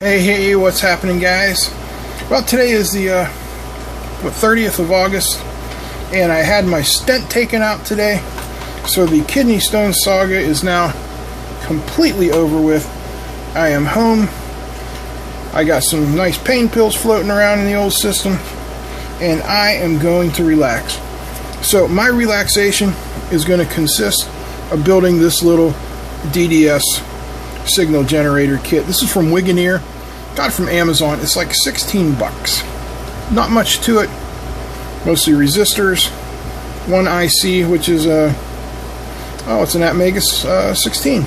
Hey, what's happening, guys? Well, today is the 30th of August, and I had my stent taken out today, so the kidney stone saga is now completely over with. I am home. I got some nice pain pills floating around in the old system, and I am going to relax. So my relaxation is going to consist of building this little DDS signal generator kit. This is from Wiganeer. Got it from Amazon. It's like 16 bucks. Not much to it. Mostly resistors. One IC, which is it's an Atmegas 16.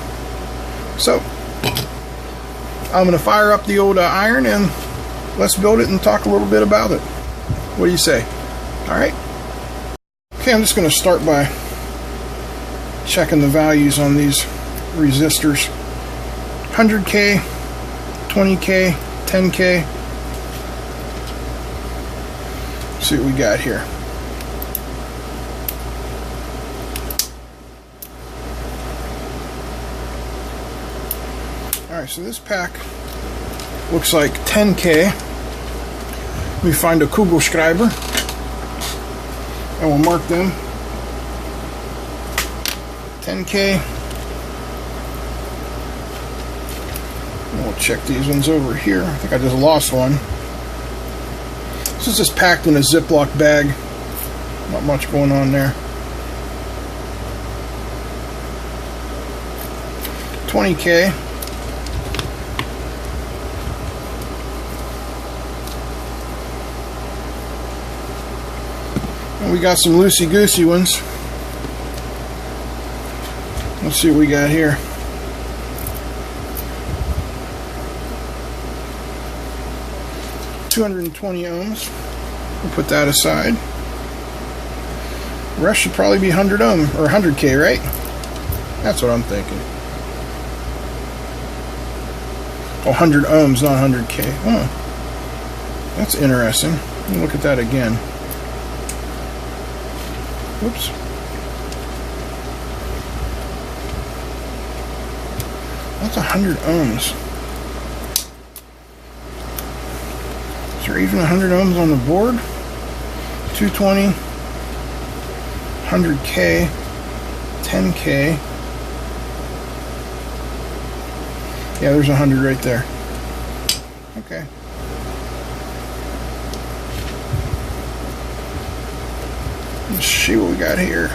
So I'm going to fire up the old iron and let's build it and talk a little bit about it. What do you say? Alright. Okay, I'm just going to start by checking the values on these resistors. 100K, 20K, 10K. Let's see what we got here. Alright, so this pack looks like 10K. Let me find a Kugelschreiber and we'll mark them. 10K. We'll check these ones over here. I think I just lost one. This is just packed in a Ziploc bag. Not much going on there. 20K. And we got some loosey-goosey ones. Let's see what we got here. 220 ohms. We'll put that aside. The rest should probably be 100 ohm or 100K, right? That's what I'm thinking. Oh, 100 ohms, not 100K. Oh, that's interesting. Let me look at that again. Whoops. That's 100 ohms. Is there even 100 ohms on the board? 220, 100K, 10K. Yeah, there's 100 right there. Okay. Let's see what we got here.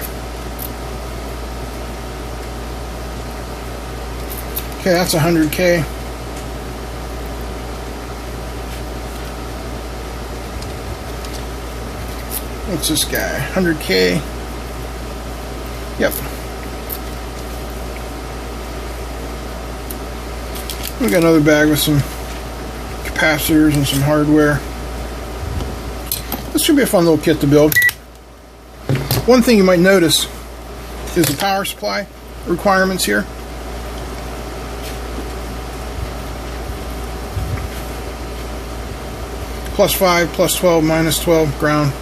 Okay, that's 100K. What's this guy? 100K. Yep. We got another bag with some capacitors and some hardware. This should be a fun little kit to build. One thing you might notice is the power supply requirements here. +5, +12, -12, ground.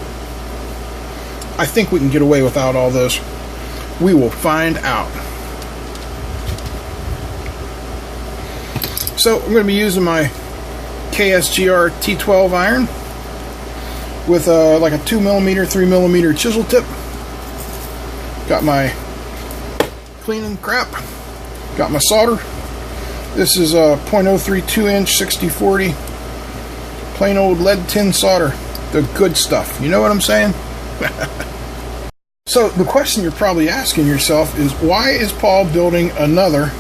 I think we can get away without all those. We will find out. So I'm going to be using my KSGR T12 iron with like a 2mm, 3mm chisel tip. Got my cleaning crap. Got my solder. This is a 0.032 inch 6040 plain old lead tin solder. The good stuff. You know what I'm saying? So the question you're probably asking yourself is, why is Paul building another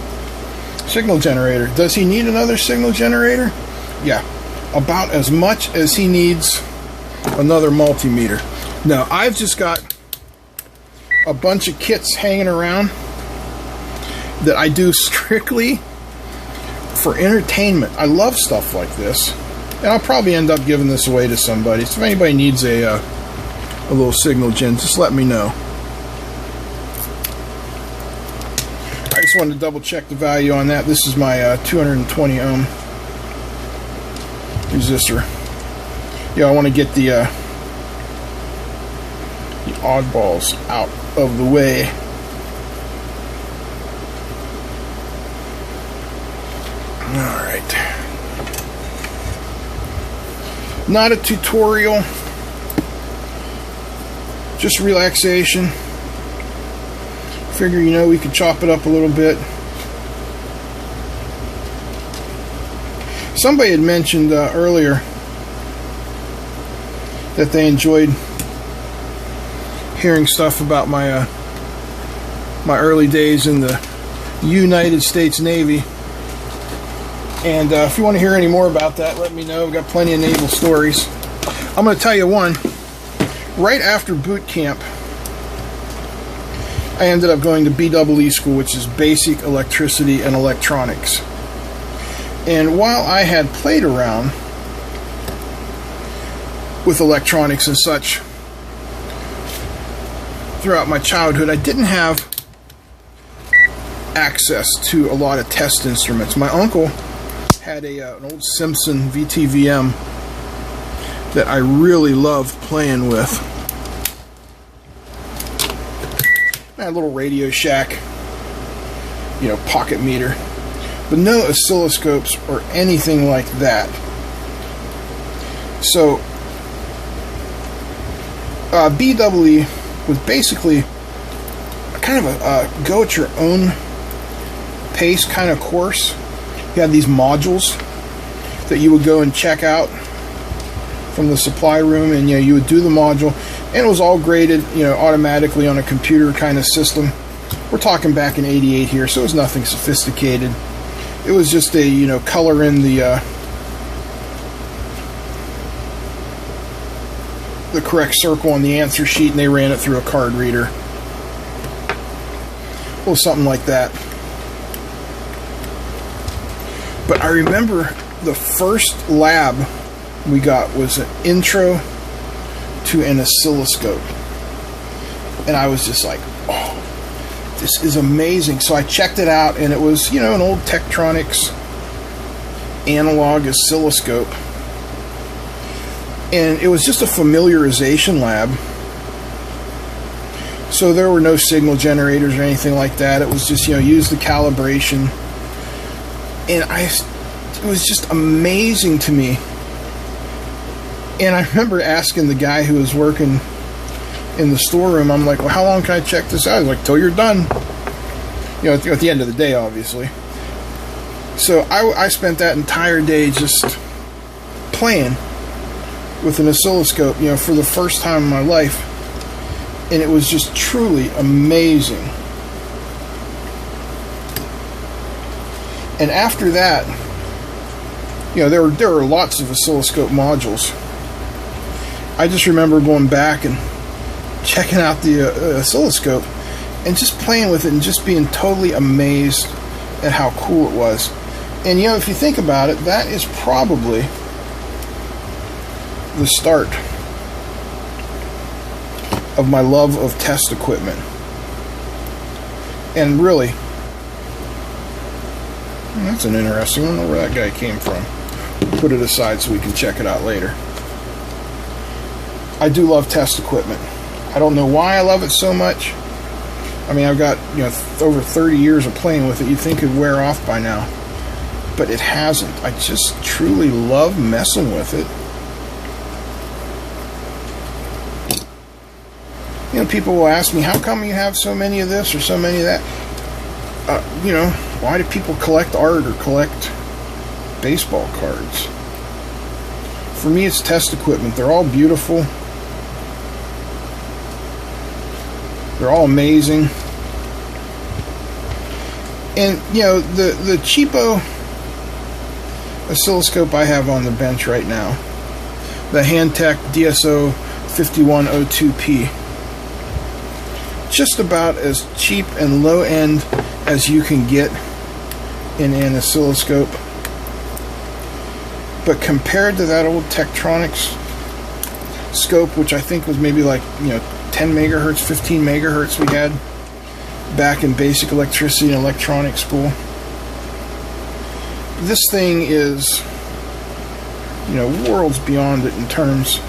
signal generator? Does he need another signal generator? Yeah, about as much as he needs another multimeter. Now, I've just got a bunch of kits hanging around that I do strictly for entertainment. I love stuff like this, and I'll probably end up giving this away to somebody. So if anybody needs a little signal gen, just let me know. I just wanted to double check the value on that. This is my 220 ohm resistor. Yeah, I want to get the oddballs out of the way. Alright. Not a tutorial, just relaxation. Figure, we could chop it up a little bit. Somebody had mentioned earlier that they enjoyed hearing stuff about my my early days in the United States Navy. And if you want to hear any more about that, let me know. I've got plenty of naval stories. I'm going to tell you one. Right after boot camp, I ended up going to BEE school, which is Basic Electricity and Electronics. And while I had played around with electronics and such throughout my childhood, I didn't have access to a lot of test instruments. My uncle had an old Simpson VTVM that I really loved playing with. I had a little Radio Shack, pocket meter, but no oscilloscopes or anything like that. So BEE was basically kind of a go at your own pace kind of course. You had these modules that you would go and check out from the supply room, and you would do the module, and it was all graded automatically on a computer kind of system. We're talking back in '88 here, so it was nothing sophisticated. It was just a color in the correct circle on the answer sheet, and they ran it through a card reader. Well, something like that. But I remember the first lab we got was an intro to an oscilloscope. And I was just like, oh, this is amazing. So I checked it out, and it was, an old Tektronix analog oscilloscope. And it was just a familiarization lab. So there were no signal generators or anything like that. It was just, use the calibration. And it was just amazing to me. And I remember asking the guy who was working in the storeroom, I'm like, well, how long can I check this out? He's like, till you're done. At the end of the day, obviously. So I spent that entire day just playing with an oscilloscope, for the first time in my life. And it was just truly amazing. And after that, there were lots of oscilloscope modules. I just remember going back and checking out the oscilloscope and just playing with it and just being totally amazed at how cool it was. And if you think about it, that is probably the start of my love of test equipment. And really, that's an interesting one. I don't know where that guy came from. We'll put it aside so we can check it out later. I do love test equipment. I don't know why I love it so much. I mean, I've got over 30 years of playing with it. You'd think it'd wear off by now, but it hasn't. I just truly love messing with it. People will ask me, how come you have so many of this or so many of that? Why do people collect art or collect baseball cards? For me, it's test equipment. They're all beautiful. They're all amazing. And, the cheapo oscilloscope I have on the bench right now, the Handtech DSO 5102P, just about as cheap and low end as you can get in an oscilloscope. But compared to that old Tektronix scope, which I think was maybe like 10 megahertz, 15 megahertz we had back in Basic Electricity and Electronics school, this thing is worlds beyond it in terms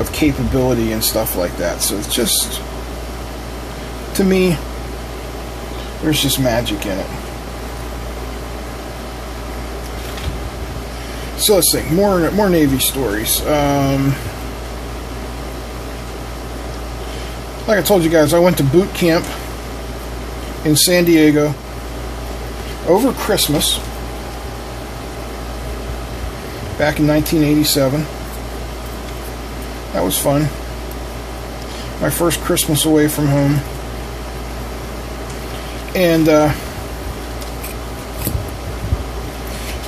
of capability and stuff like that. So it's just, to me, there's just magic in it. So let's think. More Navy stories. Like I told you guys, I went to boot camp in San Diego over Christmas back in 1987. That was fun. My first Christmas away from home. And I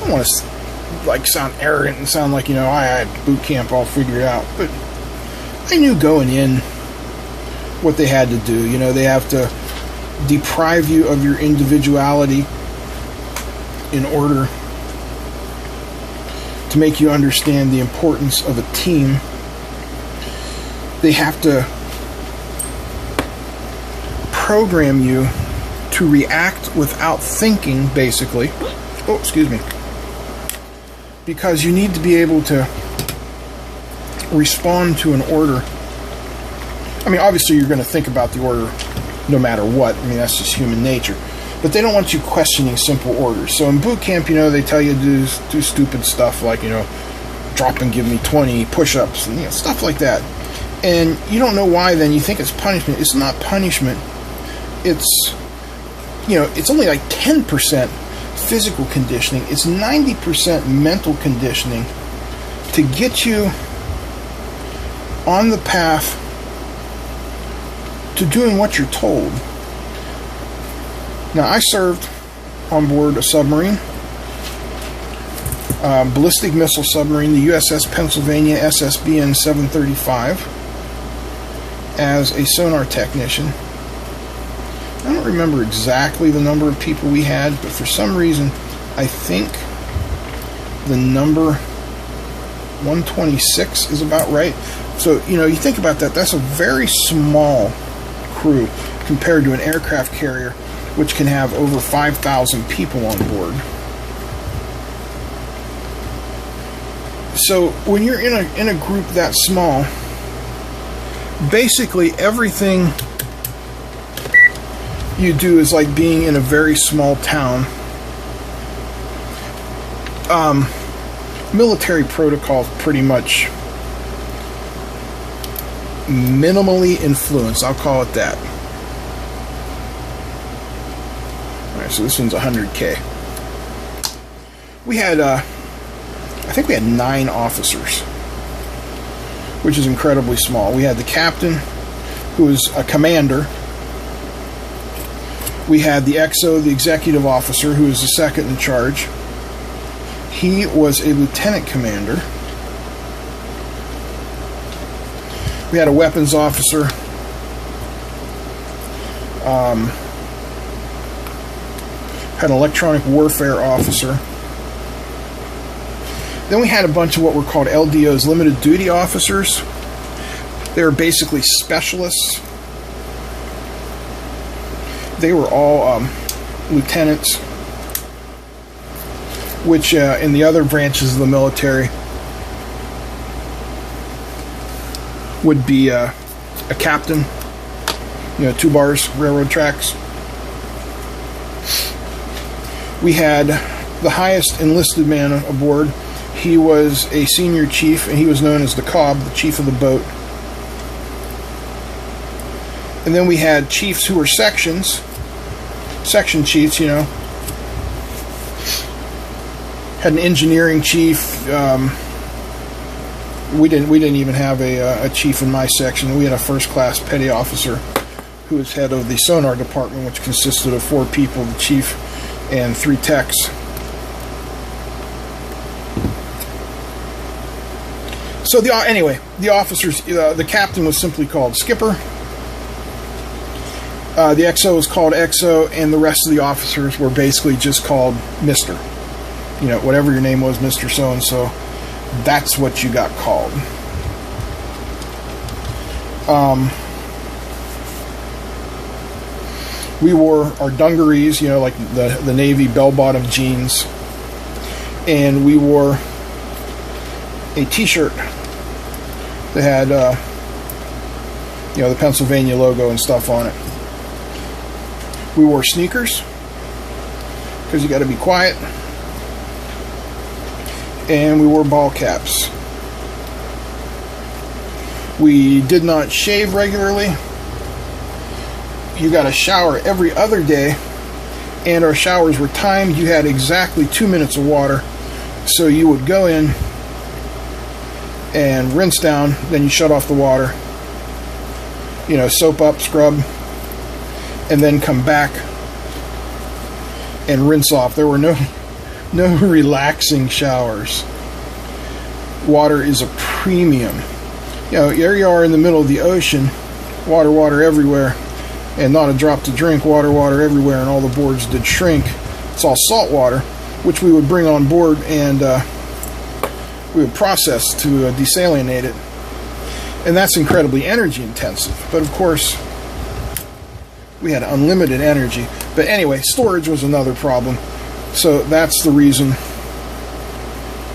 don't want to like sound arrogant and sound like, I had boot camp all figured out, but I knew going in what they had to do. They have to deprive you of your individuality in order to make you understand the importance of a team. They have to program you to react without thinking, basically. Oh, excuse me. Because you need to be able to respond to an order. I mean, obviously you're going to think about the order no matter what. I mean, that's just human nature. But they don't want you questioning simple orders. So in boot camp, they tell you to do stupid stuff like, drop and give me 20 push-ups and stuff like that. And you don't know why then. You think it's punishment. It's not punishment. It's, it's only like 10% physical conditioning. It's 90% mental conditioning to get you on the path to doing what you're told. Now, I served on board a submarine, ballistic missile submarine, the USS Pennsylvania, SSBN 735, as a sonar technician. I don't remember exactly the number of people we had, but for some reason, I think the number 126 is about right. So, you think about that, that's a very small crew compared to an aircraft carrier, which can have over 5,000 people on board. So, when you're in a group that small, basically everything you do is like being in a very small town. Military protocol pretty much minimally influenced, I'll call it that. Alright, so this one's 100K. We had, I think we had 9 officers, which is incredibly small. We had the captain, who was a commander. We had the XO, the executive officer, who was the second in charge. He was a lieutenant commander. We had a weapons officer. Had an electronic warfare officer. Then we had a bunch of what were called LDOs, limited duty officers. They were basically specialists. They were all lieutenants, which in the other branches of the military would be a captain, 2 bars, railroad tracks. We had the highest enlisted man aboard. He was a senior chief, and he was known as the Cobb, the chief of the boat. And then we had chiefs who were section chiefs, Had an engineering chief. We didn't even have a chief in my section. We had a first-class petty officer who was head of the sonar department, which consisted of 4 people, the chief and 3 techs. So the officers, the captain was simply called skipper. The XO was called XO, and the rest of the officers were basically just called Mr. Whatever your name was, Mr. So-and-so, that's what you got called. We wore our dungarees, like the Navy bell-bottom jeans, and we wore a T-shirt that had, the Pennsylvania logo and stuff on it. We wore sneakers because you got to be quiet, and we wore ball caps. We did not shave regularly. You got a shower every other day, and our showers were timed. You had exactly 2 minutes of water, so you would go in and rinse down, then you shut off the water, you know, soap up, scrub, and then come back and rinse off. There were no relaxing showers. Water is a premium. You know, here you are in the middle of the ocean, water everywhere, and not a drop to drink, water everywhere, and all the boards did shrink. It's all salt water, which we would bring on board and we would process to desalinate it. And that's incredibly energy intensive. But of course, we had unlimited energy. But anyway, storage was another problem. So that's the reason,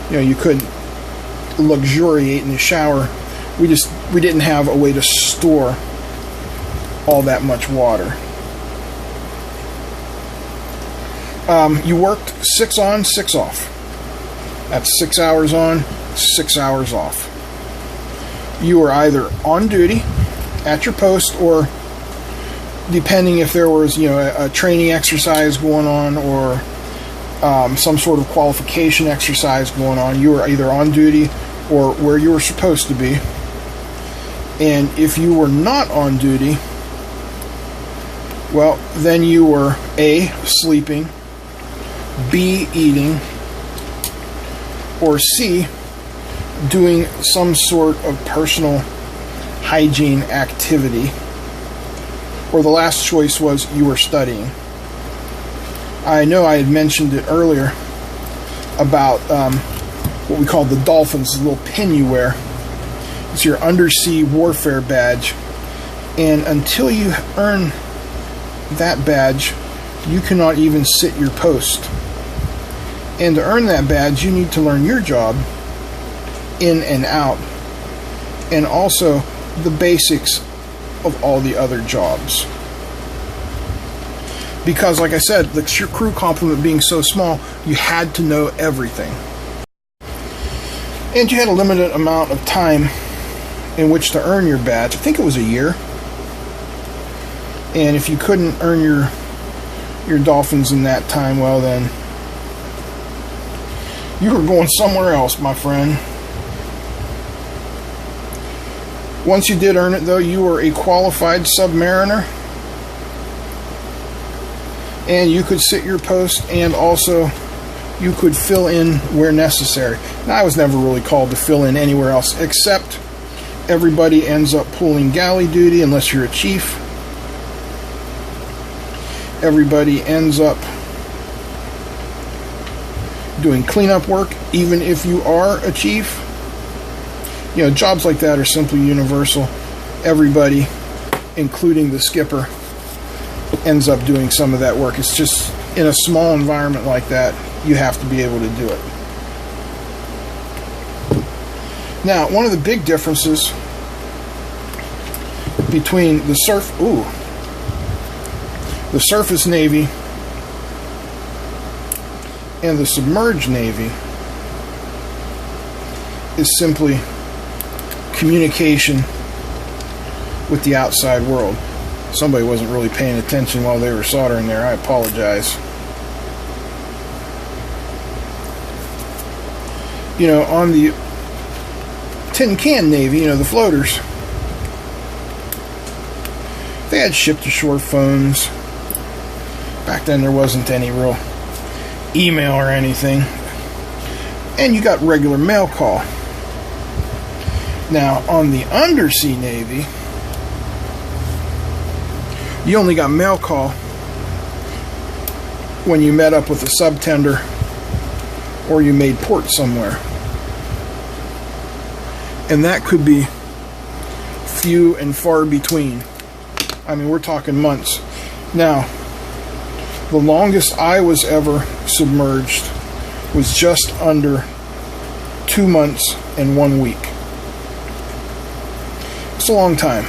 you know, you couldn't luxuriate in the shower. We didn't have a way to store all that much water. You worked 6 on, 6 off. That's 6 hours on, 6 hours off. You were either on duty at your post, or depending if there was, you know, a training exercise going on, or some sort of qualification exercise going on, you were either on duty or where you were supposed to be. And if you were not on duty, well, then you were A, sleeping, B, eating, or C, doing some sort of personal hygiene activity. Or the last choice was you were studying. I know I had mentioned it earlier about what we call the Dolphins, the little pin you wear. It's your undersea warfare badge. And until you earn that badge, you cannot even sit your post. And to earn that badge, you need to learn your job in and out, and also the basics of all the other jobs. Because, like I said, the crew complement being so small, you had to know everything. And you had a limited amount of time in which to earn your badge. I think it was a year. And if you couldn't earn your Dolphins in that time, well then, you were going somewhere else, my friend. Once you did earn it, though, you were a qualified submariner, and you could sit your post, and also you could fill in where necessary. Now, I was never really called to fill in anywhere else, except everybody ends up pulling galley duty unless you're a chief. Everybody ends up doing cleanup work, even if you are a chief. You know, jobs like that are simply universal. Everybody, including the skipper, ends up doing some of that work. It's just, in a small environment like that, you have to be able to do it. Now, one of the big differences between the surface Navy and the submerged Navy is simply communication with the outside world. Somebody wasn't really paying attention while they were soldering there. I apologize. You know, on the tin can Navy, you know, the floaters, they had ship-to-shore phones. Back then there wasn't any real email or anything. And you got regular mail call. Now, on the undersea Navy, you only got mail call when you met up with a subtender or you made port somewhere. And that could be few and far between. I mean, we're talking months. Now, the longest I was ever submerged was just under 2 months and 1 week. It's a long time.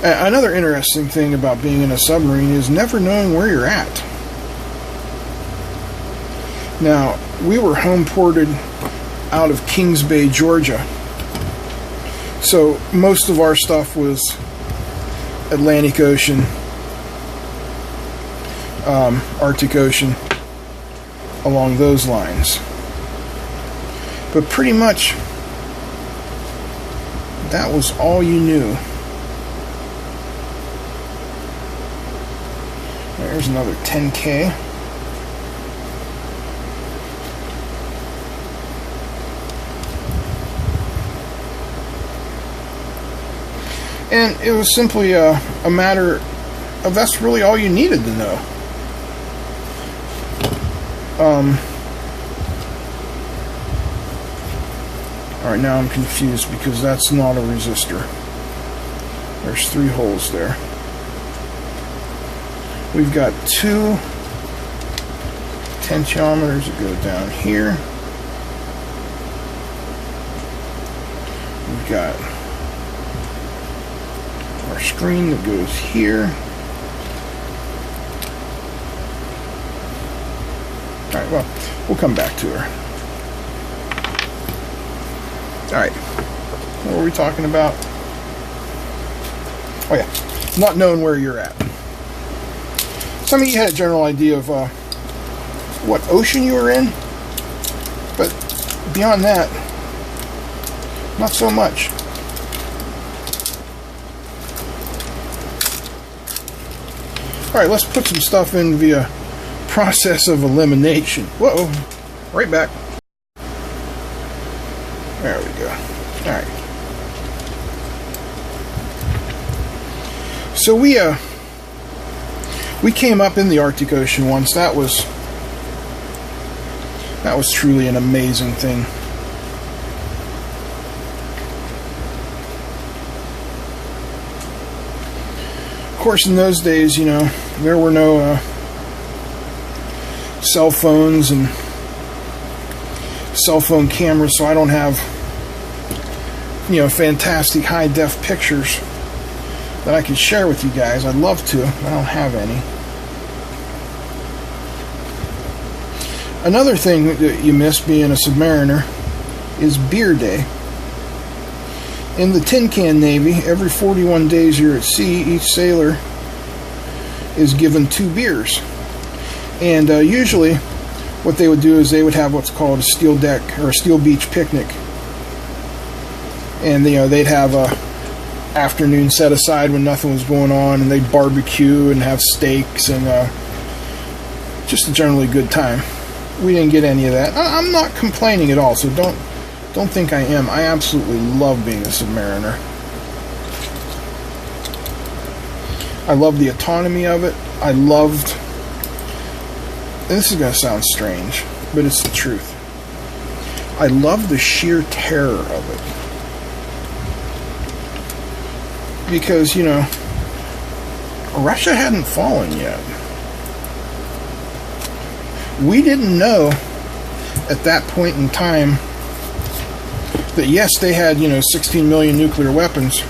Another interesting thing about being in a submarine is never knowing where you're at. Now, we were home ported out of Kings Bay, Georgia. So most of our stuff was Atlantic Ocean, Arctic Ocean, along those lines. But pretty much, that was all you knew. There's another 10K. And it was simply a matter of that's really all you needed to know. Alright, now I'm confused because that's not a resistor. There's 3 holes there. We've got 2 potentiometers that go down here. We've got our screen that goes here. Alright, well, we'll come back to her. Alright, what were we talking about? Oh yeah, not knowing where you're at. Some of you had a general idea of what ocean you were in, but beyond that, not so much. Alright, let's put some stuff in via process of elimination. Whoa, right back. There we go. Alright. So we came up in the Arctic Ocean once. That was truly an amazing thing. Of course, in those days, you know, there were no cell phones and cell phone cameras, so I don't have, you know, fantastic high-def pictures that I could share with you guys. I'd love to. I don't have any. Another thing that you miss being a submariner is beer day. In the tin can Navy, every 41 days you're at sea, each sailor is given 2 beers. And usually what they would do is they would have what's called a steel deck or a steel beach picnic. And, you know, they'd have a afternoon set aside when nothing was going on, and they'd barbecue and have steaks and just a generally good time. We didn't get any of that. I'm not complaining at all, so don't think I am. I absolutely love being a submariner. I love the autonomy of it. I loved, and this is going to sound strange, but it's the truth. I love the sheer terror of it. Because, you know, Russia hadn't fallen yet. We didn't know at that point in time that, yes, they had, you know, 16 million nuclear weapons,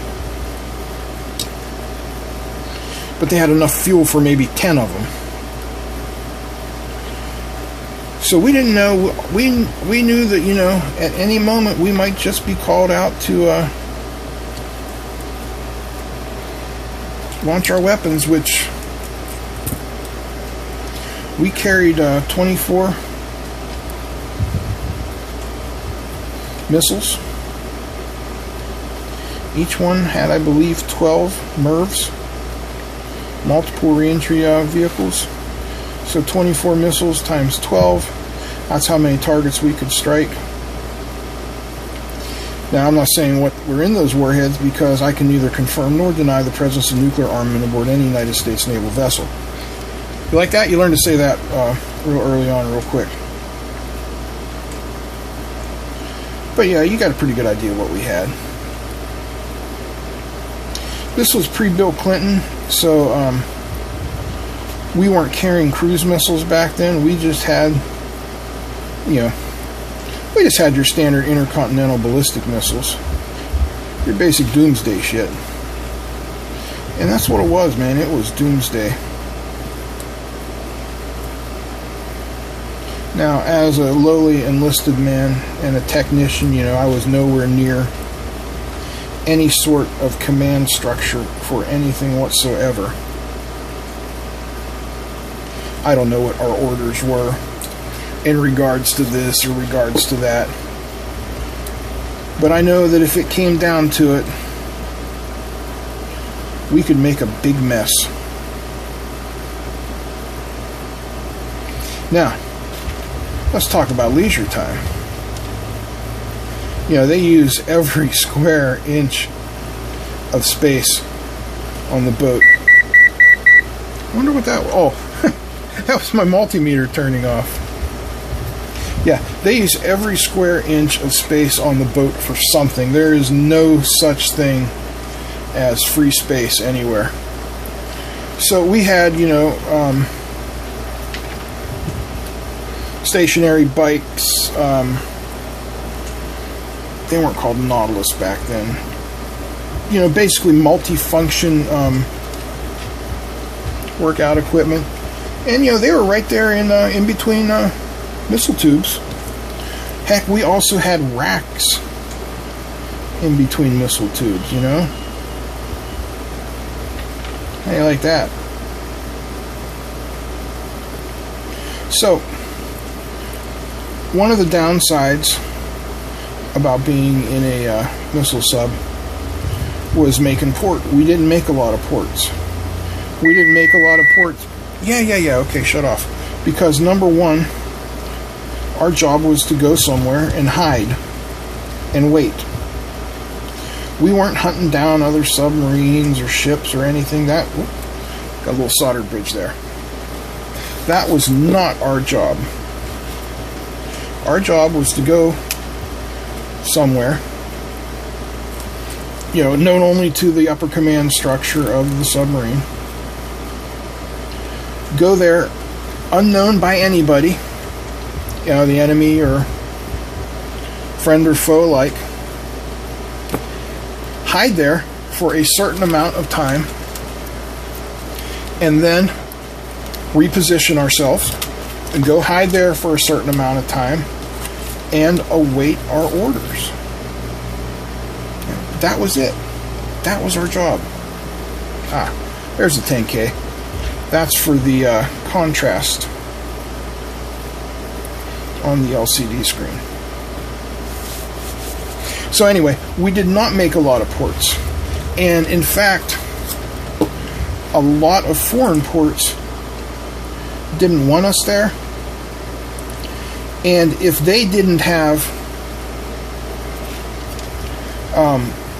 but they had enough fuel for maybe 10 of them. So we didn't know, we knew that, you know, at any moment we might just be called out to launch our weapons, which we carried 24 missiles. Each one had, I believe, 12 MIRVs, multiple reentry vehicles. So 24 missiles times 12, that's how many targets we could strike. Now, I'm not saying what were in those warheads because I can neither confirm nor deny the presence of nuclear armament aboard any United States naval vessel. You like that? You learn to say that real early on, real quick. But yeah, you got a pretty good idea of what we had. This was pre-Bill Clinton, so we weren't carrying cruise missiles back then. We just had, you know, we just had your standard intercontinental ballistic missiles. Your basic doomsday shit. And that's what it was, man. It was doomsday. Now, as a lowly enlisted man and a technician, you know, I was nowhere near any sort of command structure for anything whatsoever. I don't know what our orders were in regards to this or regards to that. But I know that if it came down to it, we could make a big mess. Now, let's talk about leisure time. You know, they use every square inch of space on the boat. I wonder what that was. Oh, that was my multimeter turning off. Yeah, they use every square inch of space on the boat for something. There is no such thing as free space anywhere. So we had, you know, stationary bikes. They weren't called Nautilus back then. You know, basically multi-function workout equipment. And, you know, they were right there in between missile tubes. Heck, we also had racks in between missile tubes, you know? How do you like that? So, one of the downsides about being in a missile sub was making port. We didn't make a lot of ports. We didn't make a lot of ports. Yeah, okay, shut off. Because number one, our job was to go somewhere and hide and wait. We weren't hunting down other submarines or ships or anything. That got a little soldered bridge there. That was not our job. Our job was to go somewhere, you know, known only to the upper command structure of the submarine. Go there unknown by anybody, you know, the enemy or friend or foe alike. Hide there for a certain amount of time and then reposition ourselves and go hide there for a certain amount of time and await our orders. That was it. That was our job. There's the 10K. That's for the contrast on the LCD screen. So anyway, we did not make a lot of ports. And in fact, a lot of foreign ports didn't want us there. And if they didn't have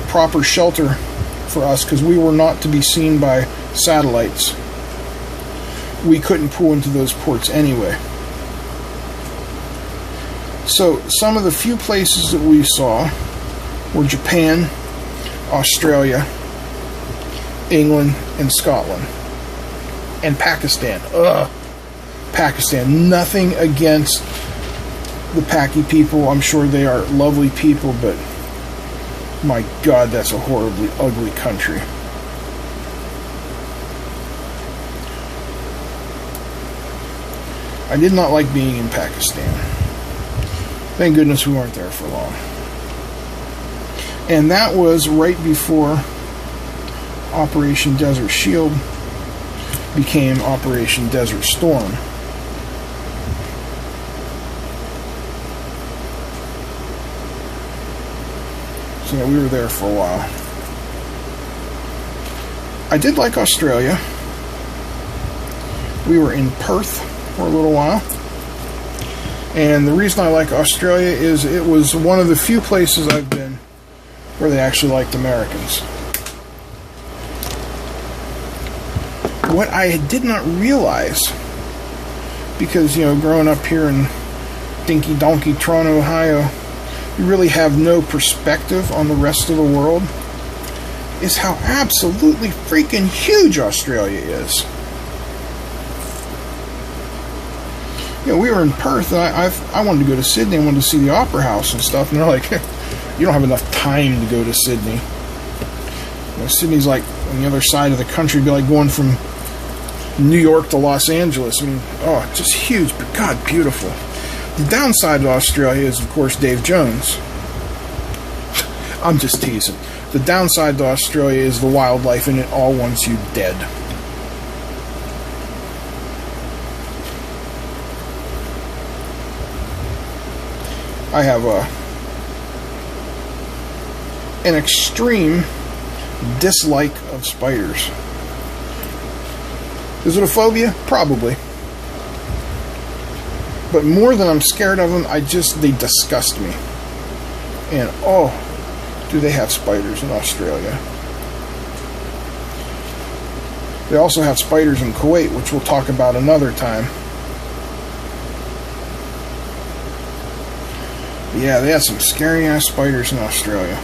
proper shelter for us, because we were not to be seen by satellites, we couldn't pull into those ports anyway. So some of the few places that we saw were Japan, Australia, England, and Scotland. And Pakistan. Pakistan. Nothing against the Paki people. I'm sure they are lovely people, but my God, that's a horribly ugly country. I did not like being in Pakistan. Thank goodness we weren't there for long. And that was right before Operation Desert Shield became Operation Desert Storm. So yeah, we were there for a while. I did like Australia. We were in Perth for a little while. And the reason I like Australia is it was one of the few places I've been where they actually liked Americans. What I did not realize, because, you know, growing up here in Dinky Donkey, Toronto, Ohio, you really have no perspective on the rest of the world, is how absolutely freaking huge Australia is. You know, we were in Perth, and I wanted to go to Sydney. I wanted to see the Opera House and stuff, and they're like, you don't have enough time to go to Sydney. You know, Sydney's like on the other side of the country. It'd be like going from New York to Los Angeles. I mean, just huge, but God, beautiful. The downside to Australia is, of course, Dave Jones. I'm just teasing. The downside to Australia is the wildlife, and it all wants you dead. I have an extreme dislike of spiders. Is it a phobia? Probably. But more than I'm scared of them, they disgust me. And oh, do they have spiders in Australia. They also have spiders in Kuwait, which we'll talk about another time. But yeah, they have some scary ass spiders in Australia.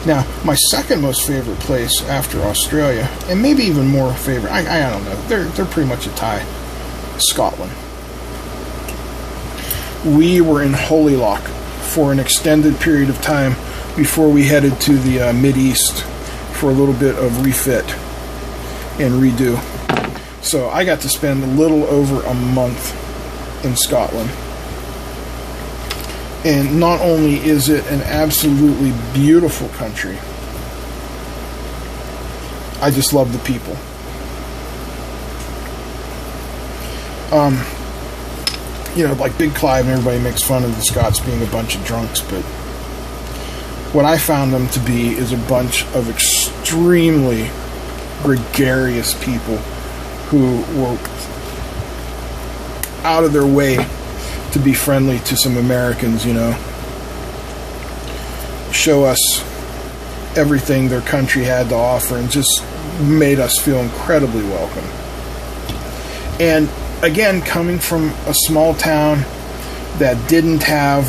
Now, my second most favorite place after Australia, and maybe even more favorite, I don't know, they're pretty much a tie, Scotland. We were in Holy Loch for an extended period of time before we headed to the Mid-East for a little bit of refit and redo. So I got to spend a little over a month in Scotland. And not only is it an absolutely beautiful country, I just love the people. You know, like Big Clive and everybody makes fun of the Scots being a bunch of drunks, but what I found them to be is a bunch of extremely gregarious people who were out of their way to be friendly to some Americans, you know. Show us everything their country had to offer and just made us feel incredibly welcome. And again, coming from a small town that didn't have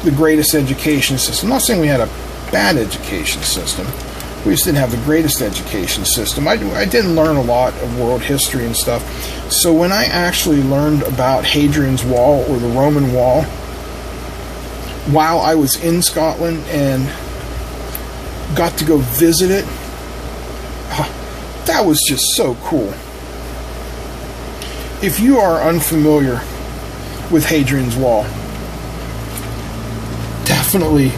the greatest education system. I'm not saying we had a bad education system. We just didn't have the greatest education system. I didn't learn a lot of world history and stuff. So when I actually learned about Hadrian's Wall or the Roman Wall while I was in Scotland and got to go visit it, that was just so cool. If you are unfamiliar with Hadrian's Wall, definitely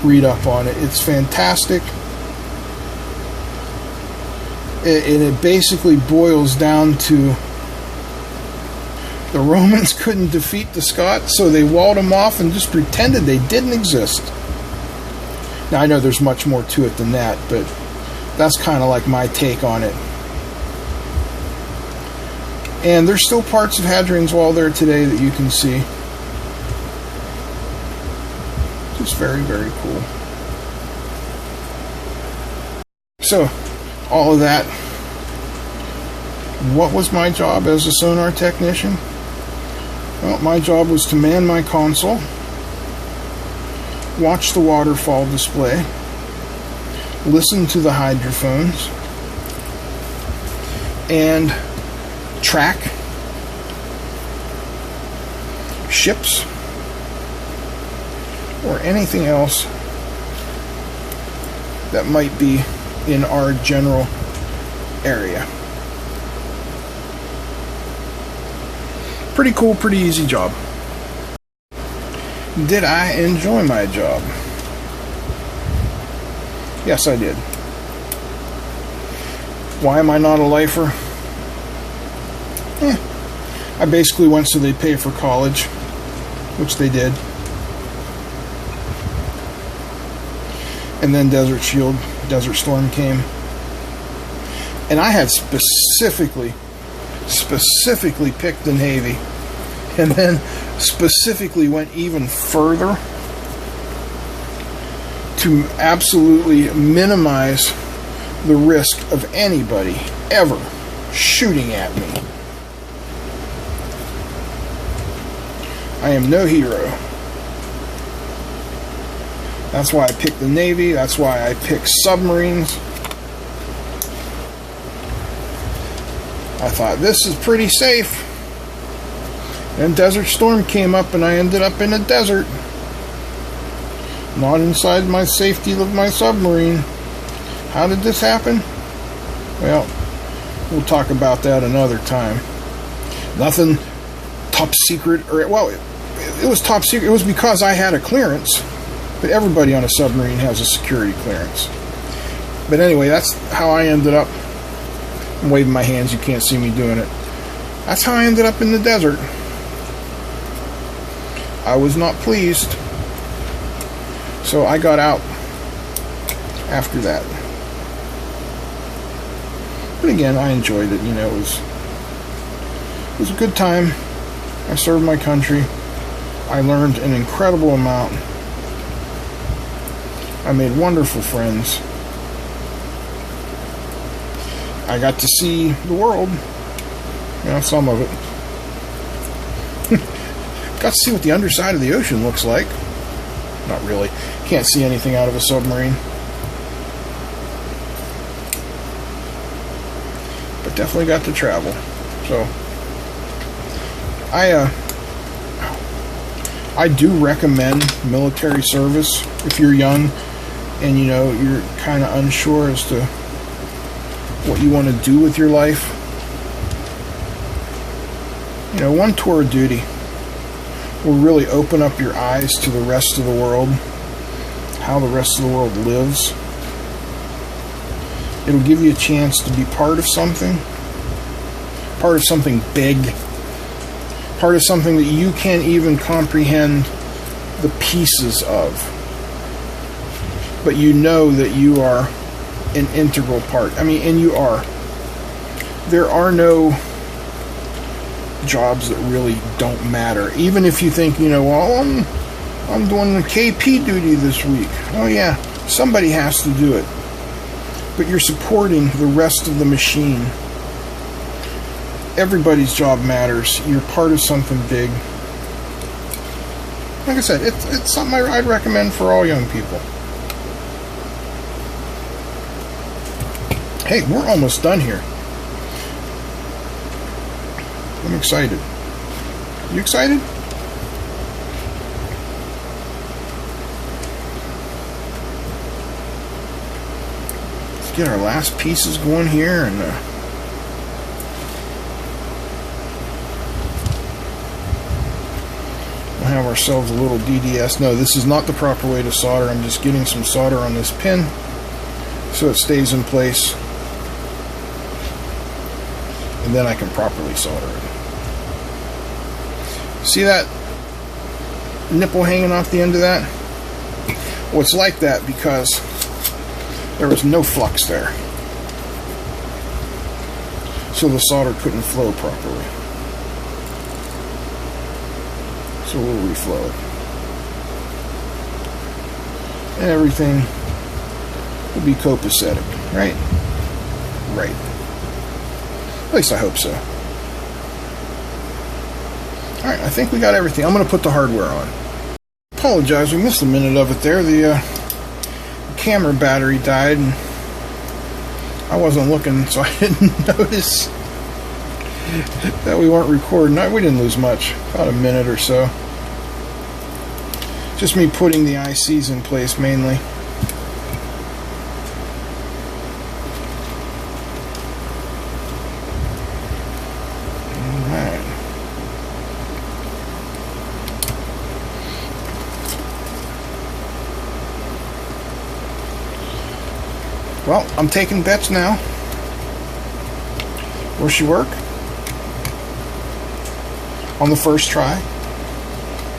read up on it. It's fantastic. And it basically boils down to the Romans couldn't defeat the Scots, so they walled them off and just pretended they didn't exist. Now, I know there's much more to it than that, but that's kind of like my take on it. And there's still parts of Hadrian's Wall there today that you can see. Just very, very cool. So, all of that. What was my job as a sonar technician? Well, my job was to man my console, watch the waterfall display, listen to the hydrophones, and track ships or anything else that might be in our general area. Pretty cool, pretty easy job. Did I enjoy my job? Yes, I did. Why am I not a lifer? I basically went so they'd pay for college, which they did. And then Desert Storm came. And I had specifically picked the Navy, and then specifically went even further to absolutely minimize the risk of anybody ever shooting at me. I am no hero. That's why I picked the Navy. That's why I picked submarines. I thought, this is pretty safe. And Desert Storm came up and I ended up in a desert. Not inside my safety of my submarine. How did this happen? Well, we'll talk about that another time. Nothing top secret, or, well, it was top secret. It was because I had a clearance, but everybody on a submarine has a security clearance. But anyway, that's how I ended up. I'm waving my hands, you can't see me doing it. That's how I ended up in the desert. I was not pleased, so I got out after that. But again, I enjoyed it. You know, it was a good time. I served my country. I learned an incredible amount. I made wonderful friends. I got to see the world. You know, some of it. Got to see what the underside of the ocean looks like. Not really. Can't see anything out of a submarine. But definitely got to travel. So, I do recommend military service if you're young and, you know, you're kind of unsure as to what you want to do with your life. You know, one tour of duty will really open up your eyes to the rest of the world, how the rest of the world lives. It'll give you a chance to be part of something big, part of something that you can't even comprehend the pieces of. But you know that you are an integral part. I mean, and you are. There are no jobs that really don't matter. Even if you think, you know, well, I'm doing the KP duty this week. Oh yeah, somebody has to do it. But you're supporting the rest of the machine. Everybody's job matters. You're part of something big. Like I said, it's something I'd recommend for all young people. Hey, we're almost done here. I'm excited. You excited? Let's get our last pieces going here, and we'll have ourselves a little DDS. No, this is not the proper way to solder. I'm just getting some solder on this pin so it stays in place, and then I can properly solder it. See that nipple hanging off the end of that? Well, it's like that because there was no flux there, so the solder couldn't flow properly. So we'll reflow it, and everything will be copacetic, right? Right. At least I hope so. Alright, I think we got everything. I'm going to put the hardware on. Apologize, we missed a minute of it there. The camera battery died, and I wasn't looking, so I didn't notice that we weren't recording. No, we didn't lose much. About a minute or so. Just me putting the ICs in place, mainly. Well, I'm taking bets now. Will she work? On the first try?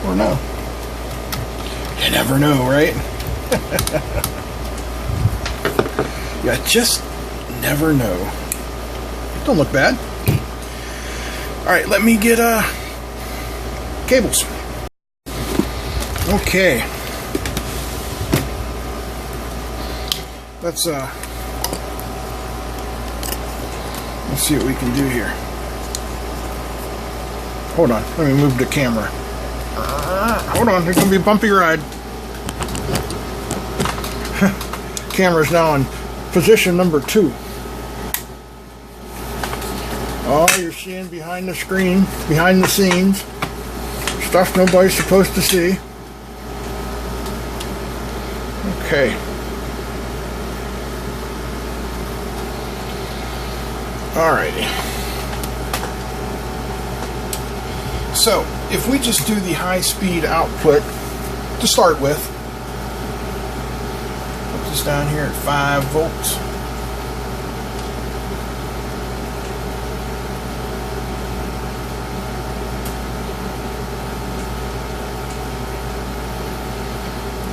Or no? You never know, right? You just never know. Don't look bad. Alright, let me get cables. Okay. Let's see what we can do here. Hold on, let me move the camera. Hold on, it's gonna be a bumpy ride. Camera's now in position number 2. Oh, you're seeing behind the screen, behind the scenes, stuff nobody's supposed to see. Okay. Alrighty. So if we just do the high-speed output to start with, put this down here at 5 volts.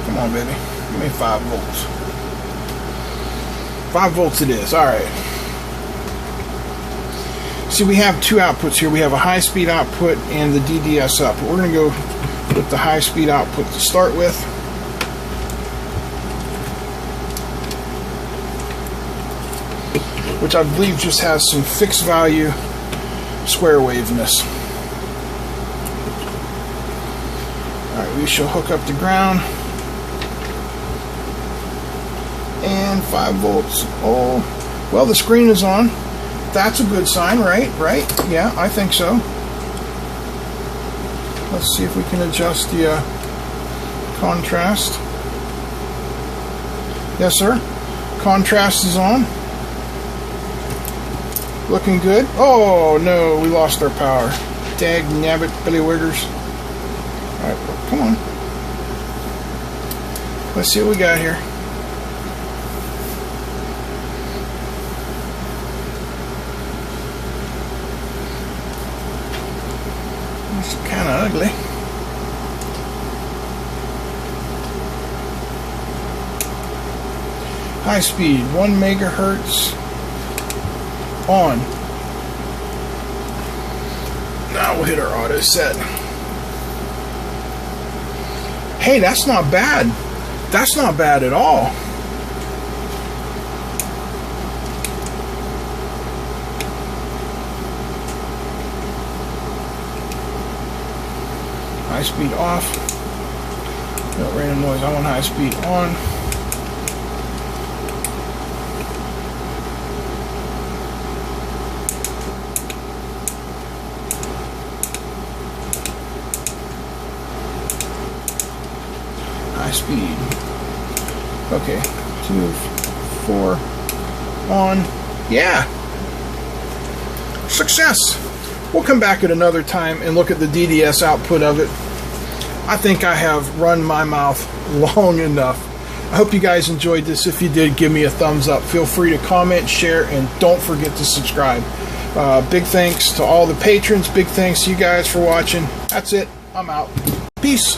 Come on, baby. Give me 5 volts. 5 volts it is. All right. See, we have two outputs here. We have a high-speed output and the DDS output. We're going to go with the high-speed output to start with. Which I believe just has some fixed value square waveness. Alright, we shall hook up to ground. And 5 volts. Oh, well, the screen is on. That's a good sign, right? Right? Yeah, I think so. Let's see if we can adjust the contrast. Yes, sir. Contrast is on. Looking good. Oh, no, we lost our power. Dag nabbit, billywiggers. Alright, come on. Let's see what we got here. It's kind of ugly. High speed, 1 megahertz on. Now we'll hit our auto set. Hey, that's not bad. That's not bad at all. High speed off. No random noise. I want high speed on. High speed. Okay. 2, 4 on. Yeah. Success. We'll come back at another time and look at the DDS output of it. I think I have run my mouth long enough. I hope you guys enjoyed this. If you did, give me a thumbs up. Feel free to comment, share, and don't forget to subscribe. Big thanks to all the patrons. Big thanks to you guys for watching. That's it. I'm out. Peace.